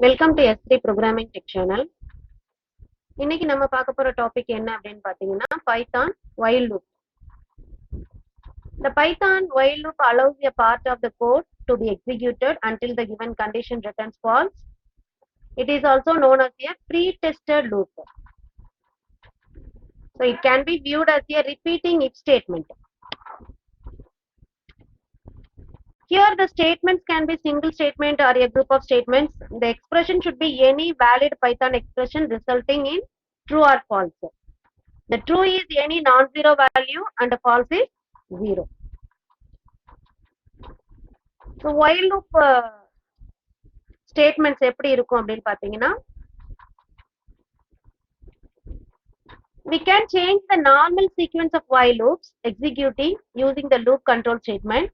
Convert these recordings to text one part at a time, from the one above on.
Welcome to S3 programming tech channel. இன்னைக்கு நம்ம பார்க்க போற டாபிக் என்ன அப்படின்னு பாத்தீங்கன்னா Python while loop. The Python while loop allows a part of the code to be executed until the given condition returns false. It is also known as a pre-tested loop. So it can be viewed as a repeating if statement. Here the statements can be single statement or a group of statements. The expression should be any valid Python expression resulting in true or false. The true is any non-zero value and the false is 0. So while loop statements எப்படி இருக்கும் அப்படின்னு பாத்தீங்கன்னா we can change the normal sequence of while loops executing using the loop control statement.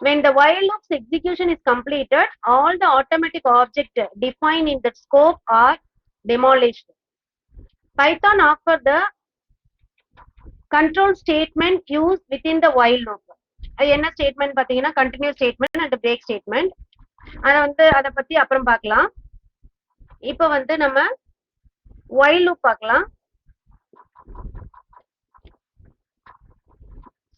When the while loop's execution is completed, all the automatic objects defined in the scope are demolished. Python offers the control statement used within the while loop. என்ன statement பாத்தீங்கன்னா continues statement and break statement. அத பத்தி அப்புறம் பார்க்கலாம். இப்போ நம்ம while loop பார்க்கலாம்.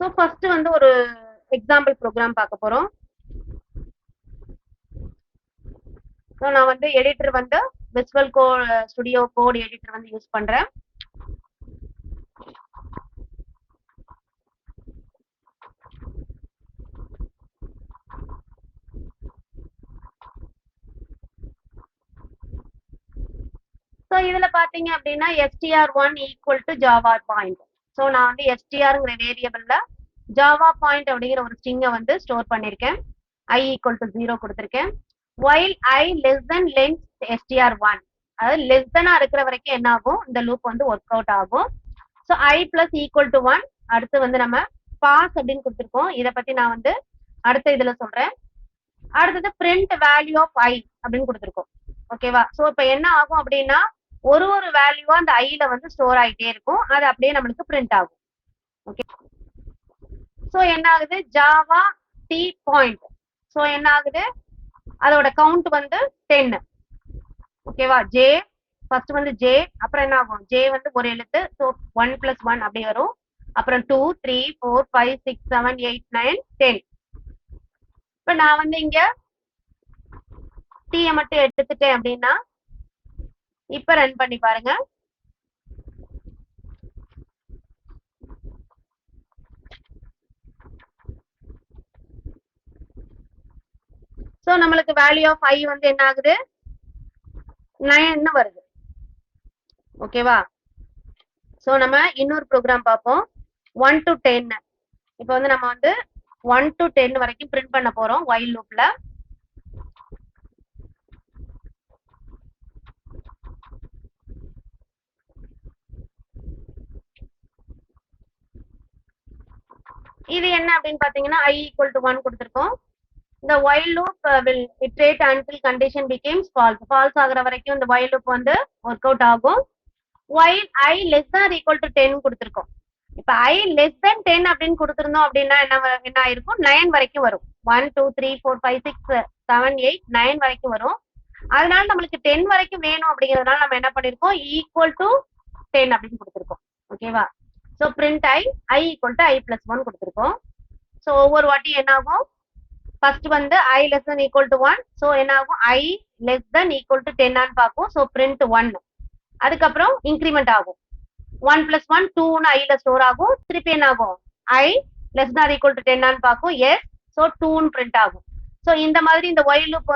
So first ஒரு எக்ஸாம்பிள் ப்ரோக்ராம் பார்க்க போறோம். ஸோ நான் editor visual studio code editor use பண்றேன். ஸோ இதுல பாத்தீங்க அப்படின்னா str1 equal to Java point. So நான் strங்கிற வேரியபிள்ல ஜாவா பாயிண்ட் அப்படிங்கிற ஒரு ஸ்ட்ரிங்கை ஸ்டோர் பண்ணிருக்கேன். I ஈக்குவல் டு 0 கொடுத்திருக்கேன். while I less than length str1, அதாவது லெஸ் தெனா இருக்கிற வரைக்கும் என்ன ஆகும், இந்த லூப் ஒர்க் அவுட் ஆகும். So I plus equal to 1, அடுத்து நம்ம பாஸ் அப்படின்னு கொடுத்துருக்கோம். இதை பத்தி நான் அடுத்த இதுல சொல்றேன். அடுத்தது பிரிண்ட் வேல்யூ ஆஃப் I அப்படின்னு கொடுத்துருக்கோம். ஓகேவா? ஸோ இப்ப என்ன ஆகும் அப்படின்னா ஒரு வேல்யூவா அந்த ஐல ஸ்டோர் ஆகிட்டே இருக்கும். அது அப்படியே நம்மளுக்கு பிரிண்ட் ஆகும். ஓகே. ஸோ என்ன ஆகுது, ஜாவா டி பாயிண்ட். ஸோ என்ன ஆகுது, அதோட கவுண்ட் 10. ஓகேவா? ஜே ஃபர்ஸ்ட் ஜே, அப்புறம் என்ன ஆகும், ஜே ஒரு எழுத்து. ஸோ 1 + 1 அப்படி வரும். அப்புறம் 2 3 4 5 6 7 8 9 10. இப்ப நான் இங்க டீயை மட்டும் எடுத்துட்டேன் அப்படின்னா இப்ப ரன் பண்ணி பாருங்க. சோ நம்மளுக்கு வேல்யூ ஆஃப் I என்ன ஆகுது, 9 வருது. ஓகேவா? சோ நம்ம இன்னொரு ப்ரோக்ராம் பார்ப்போம். 1 to 10. இப்போ நம்ம 1 to 10 வரைக்கும் பிரிண்ட் பண்ண போறோம் while loopல. இது என்ன அப்படின்னு பாத்தீங்கன்னா I ஈக்குவல் டு 1 கொடுத்திருக்கோம். இந்த while loop will iterate until condition becomes false. False ஆகுற வரைக்கும் இந்த while loop ஒர்க் அவுட் ஆகும். while I less than or equal to 10 கொடுத்திருக்கோம். இப்ப I less than 10 அப்படின்னு கொடுத்திருந்தோம் அப்படின்னா என்ன ஆயிருக்கும், 9 வரைக்கும் வரும். 1 2 3 4 5 6 7 8 9 வரைக்கும் வரும். அதனால நம்மளுக்கு 10 வரைக்கும் வேணும் அப்படிங்கறதுனால நம்ம என்ன பண்ணிருக்கோம், ஈக்குவல் டு 10 அப்படின்னு கொடுத்திருக்கோம். ஓகேவா? So print I equal to I + 1 கொடுத்திருக்கோம். சோ ஒவ்வொரு வாட்டி என்ன ஆகும், first I less than equal to 1. So என்ன ஆகும், I less than equal to 10 ஆன்னு பார்க்கும். So print 1. அதுக்கப்புறம் இன்கிரிமெண்ட் ஆகும். 1 + 1 2ன்னு ஐல ஸ்டோர் ஆகும். திருப்பி என்ன ஆகும், I less than or equal to 10 ஆன்னு பார்க்கும். எஸ். சோ 2ன்னு பிரிண்ட் ஆகும். சோ இந்த மாதிரி இந்த while loop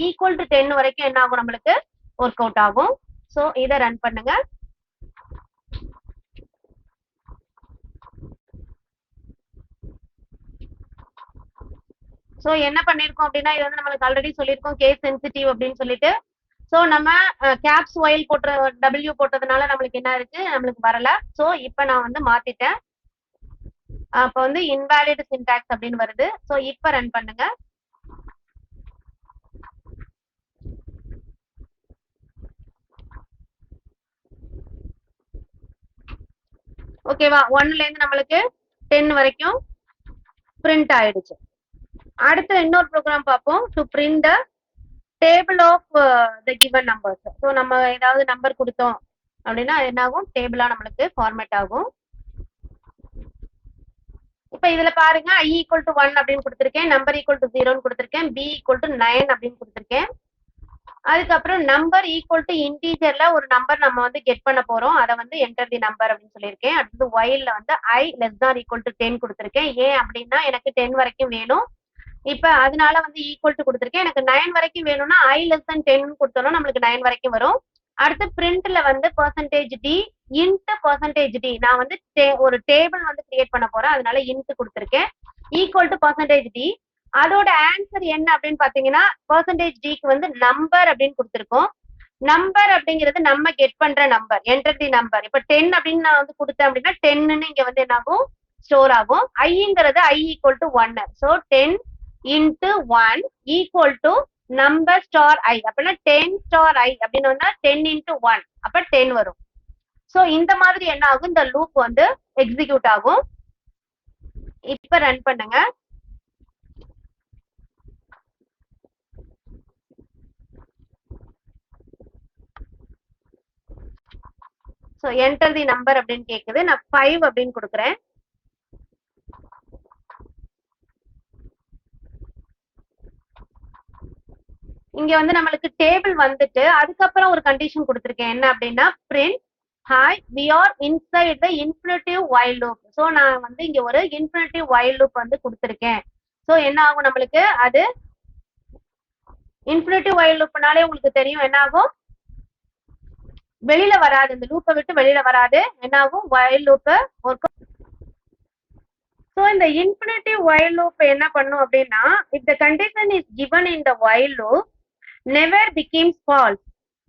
ஈக்குவல் டு 10 வரைக்கும் என்ன ஆகும், நம்மளுக்கு ஒர்க் அவுட் ஆகும். சோ இதை ரன் பண்ணுங்க. சோ என்ன பண்ணிருக்கோம் அப்படின்னா இது நம்மளுக்கு ஆல்ரெடி சொல்லியிருக்கோம் கேஸ் சென்சிட்டிவ் அப்படின்னு சொல்லிட்டு. சோ நம்ம கேப்ஸ் while W போட்டதுனால நம்மளுக்கு என்ன இருக்கு, நம்மளுக்கு வரல. சோ இப்ப நான் மாத்திட்டேன். அப்ப இன்வாலிட் சின்டாக்ஸ் அப்படின்னு வருது. சோ இப்ப ரன் பண்ணுங்க. ஓகேவா? 1ல இருந்து நம்மளுக்கு 10 வரைக்கும் பிரிண்ட் ஆயிடுச்சு. அடுத்து இன்னொரு ப்ரோக்ராம் பார்ப்போம். To print table of the given numbers. So நம்ம ஏதாவது நம்பர் கொடுத்தோம் அப்படின்னா என்ன ஆகும், டேபிளா நம்மளுக்கு ஃபார்மேட் ஆகும். இப்ப இதுல பாருங்க i ஈக்குவல் டு 1 அப்படின்னு கொடுத்திருக்கேன், நம்பர் ஈக்குவல் டு 0ன்னு கொடுத்திருக்கேன், b ஈக்குவல் டு 9 அப்படின்னு கொடுத்திருக்கேன். அதுக்கப்புறம் நம்பர் ஈக்குவல் டு இன்டீஜர்ல ஒரு நம்பர் நம்ம வந்து கெட் பண்ண போறோம், அதை வந்து என்டர் தி நம்பர் அப்படின்னு சொல்லியிருக்கேன். அடுத்து whileல வந்து i லெஸ் தான் ஈக்குவல் டு 10 கொடுத்திருக்கேன். ஏன் அப்படின்னா எனக்கு 10 வரைக்கும் வேணும். இப்ப அதனால வந்து ஈக்குவல் டு கொடுத்திருக்கேன். எனக்கு 9 வரைக்கும் வேணும்னா i லெஸ் than 10 கொடுத்தோம்னா நம்மளுக்கு 9 வரைக்கும் வரும். அடுத்து பிரிண்ட்ல வந்து percentage d int percentage d, நான் வந்து ஒரு டேபிள் வந்து கிரியேட் பண்ண போறேன், அதனால இன்ட் கொடுத்திருக்கேன். Equal to percentage d. அதோட ஆன்சர் என்ன அப்படின்னு பாத்தீங்கன்னா percentage d-க்கு வந்து நம்பர் அப்படின்னு கொடுத்திருக்கோம். நம்பர் அப்படிங்கிறது நம்ம கெட் பண்ற நம்பர், என்டர் தி நம்பர். இப்ப 10 அப்படின்னு நான் வந்து கொடுத்தேன் அப்படின்னா 10ன்னு இங்க வந்து என்ன ஆகும், ஸ்டோர் ஆகும். ஐங்கிறது i equal to 1. So 10 into 1 equal to number star I. அப்படின்னா 10 star I அப்படின்னு வந்தா 10 into 1 அப்ப 10 வரும். சோ இந்த மாதிரி என்ன ஆகும், இந்த லூப் வந்து எக்ஸிக்யூட் ஆகும். இப்ப ரன் பண்ணுங்க. சோ என்டர் தி நம்பர் அப்படின்னு கேக்குது, நான் 5 அப்படின்னு கொடுக்குறேன். இங்க வந்து நம்மளுக்கு டேபிள் வந்துட்டு அதுக்கப்புறம் ஒரு கண்டிஷன் கொடுத்திருக்கேன், என்ன அப்படின்னா print hi we are inside the infinitive while loop. So நான் வந்து இங்க ஒரு infinitive while loop வந்து கொடுத்திருக்கேன். சோ என்ன ஆகும் நம்மளுக்கு, அது infinitive while loopனாலே உங்களுக்கு தெரியும் என்ன ஆகும், வெளியில வராது, இந்த லூப்பை விட்டு வெளியில வராது. என்ன ஆகும், while loop ஒர்க். சோ இந்த infinitive while loop என்ன பண்ணும் அப்படின்னா, if the condition is given in the while loop never becomes false,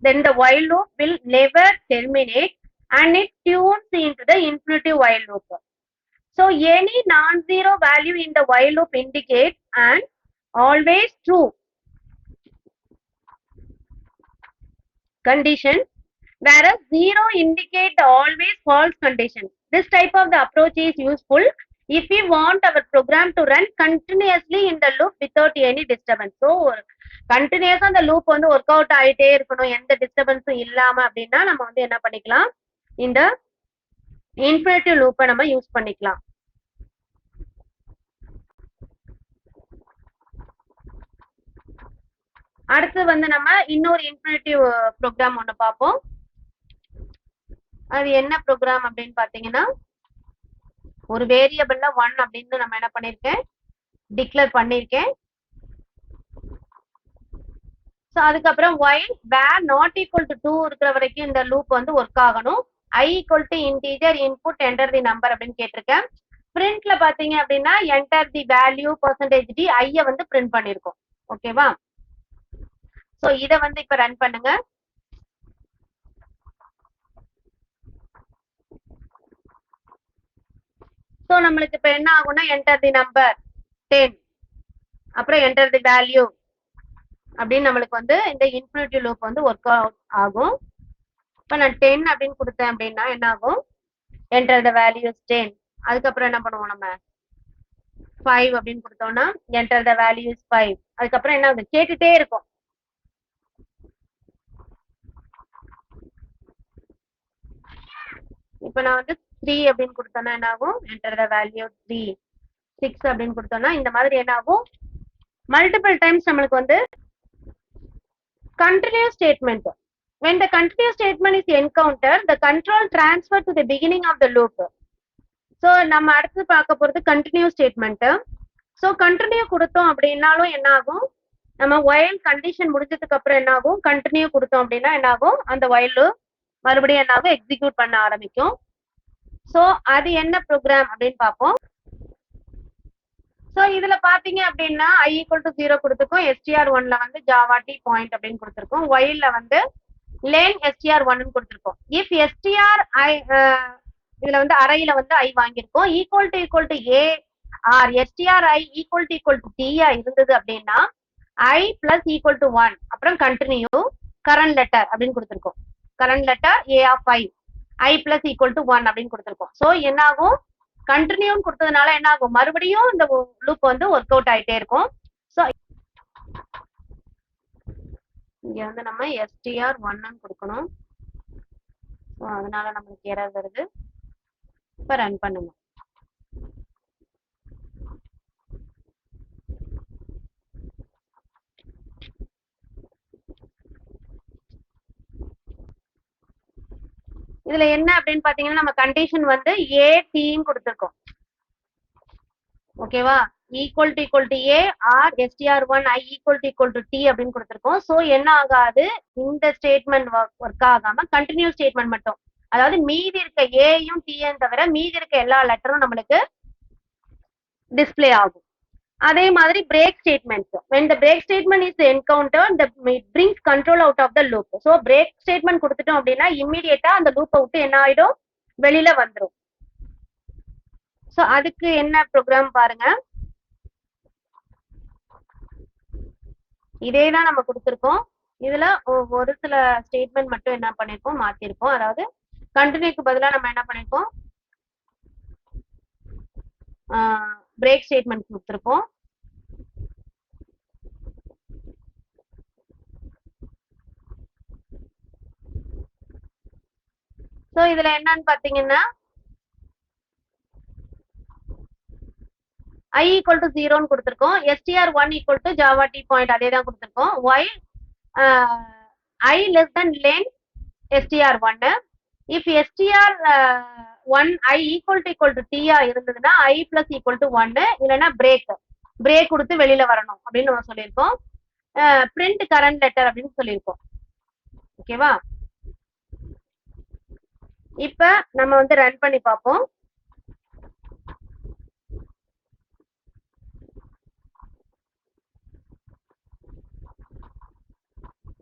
then the while loop will never terminate and it tunes into the infinitive while loop. So any non-zero value in the while loop indicates an always true condition, whereas zero indicate the always false condition. This type of the approach is useful if we want our program to run continuously in the loop without any disturbance. So கண்டினியூஸா அந்த loop வந்து work out ஆயிட்டே இருக்கணும், எந்த டிஸ்டர்பன்ஸும் இல்லாம அப்படின்னா நம்ம வந்து என்ன பண்ணிக்கலாம், இந்த இன்ஃபினிட்டிவ் லூப்பை நம்ம யூஸ் பண்ணிக்கலாம். அடுத்து வந்து நம்ம இன்னொரு இன்ஃபினிட்டிவ் ப்ரோக்ராம் ஒன்று பார்ப்போம். அது என்ன ப்ரோக்ராம் அப்படின்னு பாத்தீங்கன்னா, ஒரு வேரியபிள்ல 1 அப்படின்னு நம்ம என்ன பண்ணிருக்கேன், டிக்ளேர் பண்ணிருக்கேன். ஸோ அதுக்கப்புறம் while where not equal to 2 இருக்கிற வரைக்கும் இந்த லூப் வந்து ஒர்க் ஆகணும். i equal to integer input enter the number அப்படின்னு கேட்டிருக்கேன். பிரிண்ட்ல பாத்தீங்க அப்படின்னா enter the value percentage d ஐய வந்து பிரிண்ட் பண்ணிருக்கோம். ஓகேவா? ஸோ இதை வந்து இப்ப ரன் பண்ணுங்க. ஸோ நம்மளுக்கு இப்ப என்ன ஆகும்னா enter the number 10 அப்புறம் enter the value அப்படின்னு நம்மளுக்கு வந்து இந்த இன்ஃபினிட்டிவ் லூப் வந்து ஒர்க் அவுட் ஆகும். இப்ப நான் 10 அப்படின்னு கொடுத்தேன் அப்படின்னா என்ன ஆகும், enter the value is 10. அதுக்கப்புறம் என்ன பண்ணுவோம், நம்ம 5 அப்படின்னு கொடுத்தோம்னா enter the value is 5. அதுக்கப்புறம் என்ன ஆகுது, கேட்டுட்டே இருக்கும். இப்ப நான் வந்து 3 அப்படின்னு கொடுத்தோம்னா என்ன ஆகும், enter the value 3. 6 அப்படின்னு கொடுத்தோம்னா இந்த மாதிரி என்ன ஆகும், மல்டிபிள் டைம்ஸ் நம்மளுக்கு வந்து continuous statement. When the continuous statement is encountered, the control transfer to the beginning of the loop. So நம்ம அடுத்து பார்க்க போறது continuous statement. So continue கொடுத்தோம் அப்படின்னாலும் என்ன ஆகும், நம்ம while condition முடிஞ்சதுக்கு அப்புறம் என்ன ஆகும், continue கொடுத்தோம் அப்படின்னா என்ன ஆகும், அந்த while மறுபடியும் என்ன ஆகும், எக்ஸிக்யூட் பண்ண ஆரம்பிக்கும். So அது என்ன ப்ரோக்ராம் அப்படின்னு பார்ப்போம். சோ இதுல பாத்தீங்க அப்படின்னா i equal to 0 கொடுத்துருக்கோம், str1ல வந்து java t point அப்படின்னு கொடுத்துருக்கோம், whileல வந்து len str1 கொடுத்துருக்கோம். if str i இதுல வந்து அறையில வந்து i வாங்கியிருக்கோம், equal to a or stri equal to t இருந்தது அப்படின்னா i plus equal to 1 அப்புறம் continue current letter அப்படின்னு கொடுத்துருக்கோம், current letter a of i plus equal to 1 அப்படின்னு கொடுத்துருக்கோம். சோ என்ன ஆகும், கண்டினியூ கொடுத்ததுனால என்ன ஆகும், மறுபடியும் இந்த லூப் வந்து ஒர்க் அவுட் ஆயிட்டே இருக்கும். ஸோ இங்க வந்து நம்ம str1 கொடுக்கணும். ஸோ அதனால நம்மளுக்கு எரர் வருது. இப்போ ரன் பண்ணுங்க. இதுல என்ன அப்படின்னு பாத்தீங்கன்னா நம்ம கண்டிஷன் வந்து ஏ டின்னு கொடுத்துருக்கோம். ஓகேவா? Equal to a r str1 i equal to d அப்படின்னு கொடுத்துருக்கோம். ஸோ என்ன ஆகாது, இந்த ஸ்டேட்மெண்ட் ஒர்க் ஆகாம கண்டினியூஸ் ஸ்டேட்மெண்ட் மட்டும், அதாவது மீதி இருக்க ஏயும் டியும் தவிர மீதி இருக்க எல்லா லெட்டரும் நம்மளுக்கு டிஸ்பிளே ஆகும். அதே மாதிரி break statement, when the break statement is encountered the it brings control out of the loop. so break statement கொடுத்துட்டோம் அப்படின்னா இமிடியேட்டா அந்த லூப்பை விட்டு என்ன ஆயிடும், வெளியில வந்துரும். சோ அதுக்கு என்ன ப்ரோக்ராம் பாருங்க. இதே தான் நம்ம கொடுத்துருக்கோம். இதுல ஒரு சில ஸ்டேட்மெண்ட் மட்டும் என்ன பண்ணிருக்கோம், மாத்திருக்கோம். அதாவது கண்டினியூக்கு பதிலா நம்ம என்ன பண்ணிருக்கோம், பிரேக் ஸ்டேட்மெண்ட் கொடுத்துருக்கோம். சோ இதுல என்னன்னு பாத்தீங்கன்னா i equal to 0 கொடுத்திருக்கோம். str1 equal to java t point அதே தான் கொடுத்திருக்கோம். while i less than len str1, if str1 i equal to t இருந்ததுன்னா i plus equal to 1, இல்லைன்னா பிரேக் கொடுத்து வெளியில வரணும் அப்படின்னு நம்ம சொல்லியிருக்கோம். பிரிண்ட் கரண்ட் லெட்டர் அப்படின்னு சொல்லியிருக்கோம். ஓகேவா? இப்ப நம்ம வந்து ரன் பண்ணி பார்ப்போம்.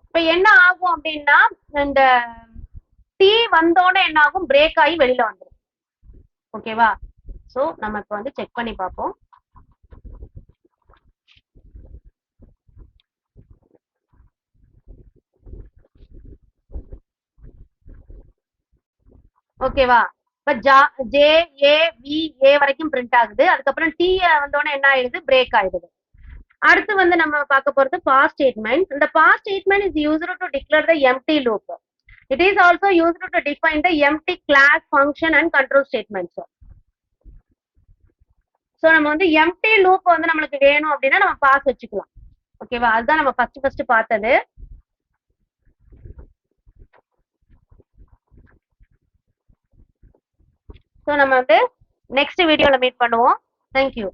இப்ப என்ன ஆகும் அப்படின்னா இந்த டி வந்தோடனே என்ன ஆகும், பிரேக் ஆகி வெளியில வந்துடும். ஓகேவா? சோ நம்ம இப்ப வந்து செக் பண்ணி பார்ப்போம். ஓகேவா? இப்ப ஜே ஏ வி ஏ வரைக்கும் பிரிண்ட் ஆகுது. அதுக்கப்புறம் டி வந்தோடனே என்ன ஆயிடுது, பிரேக் ஆயிடுது. அடுத்து வந்து நம்ம பார்க்க போறது பாஸ் ஸ்டேட்மெண்ட். இந்த pass statement is used to declare the empty loop. It is also used to define the empty class function and control statements. So நம்ம வந்து எம்டி லூப் வந்து நம்மளுக்கு வேணும் அப்படின்னா நம்ம பாஸ் வச்சுக்கலாம். ஓகேவா? அதுதான் நம்ம ஃபர்ஸ்ட் பார்த்தது. ஸோ நம்ம வந்து நெக்ஸ்ட் வீடியோல மீட் பண்ணுவோம். தேங்க்யூ.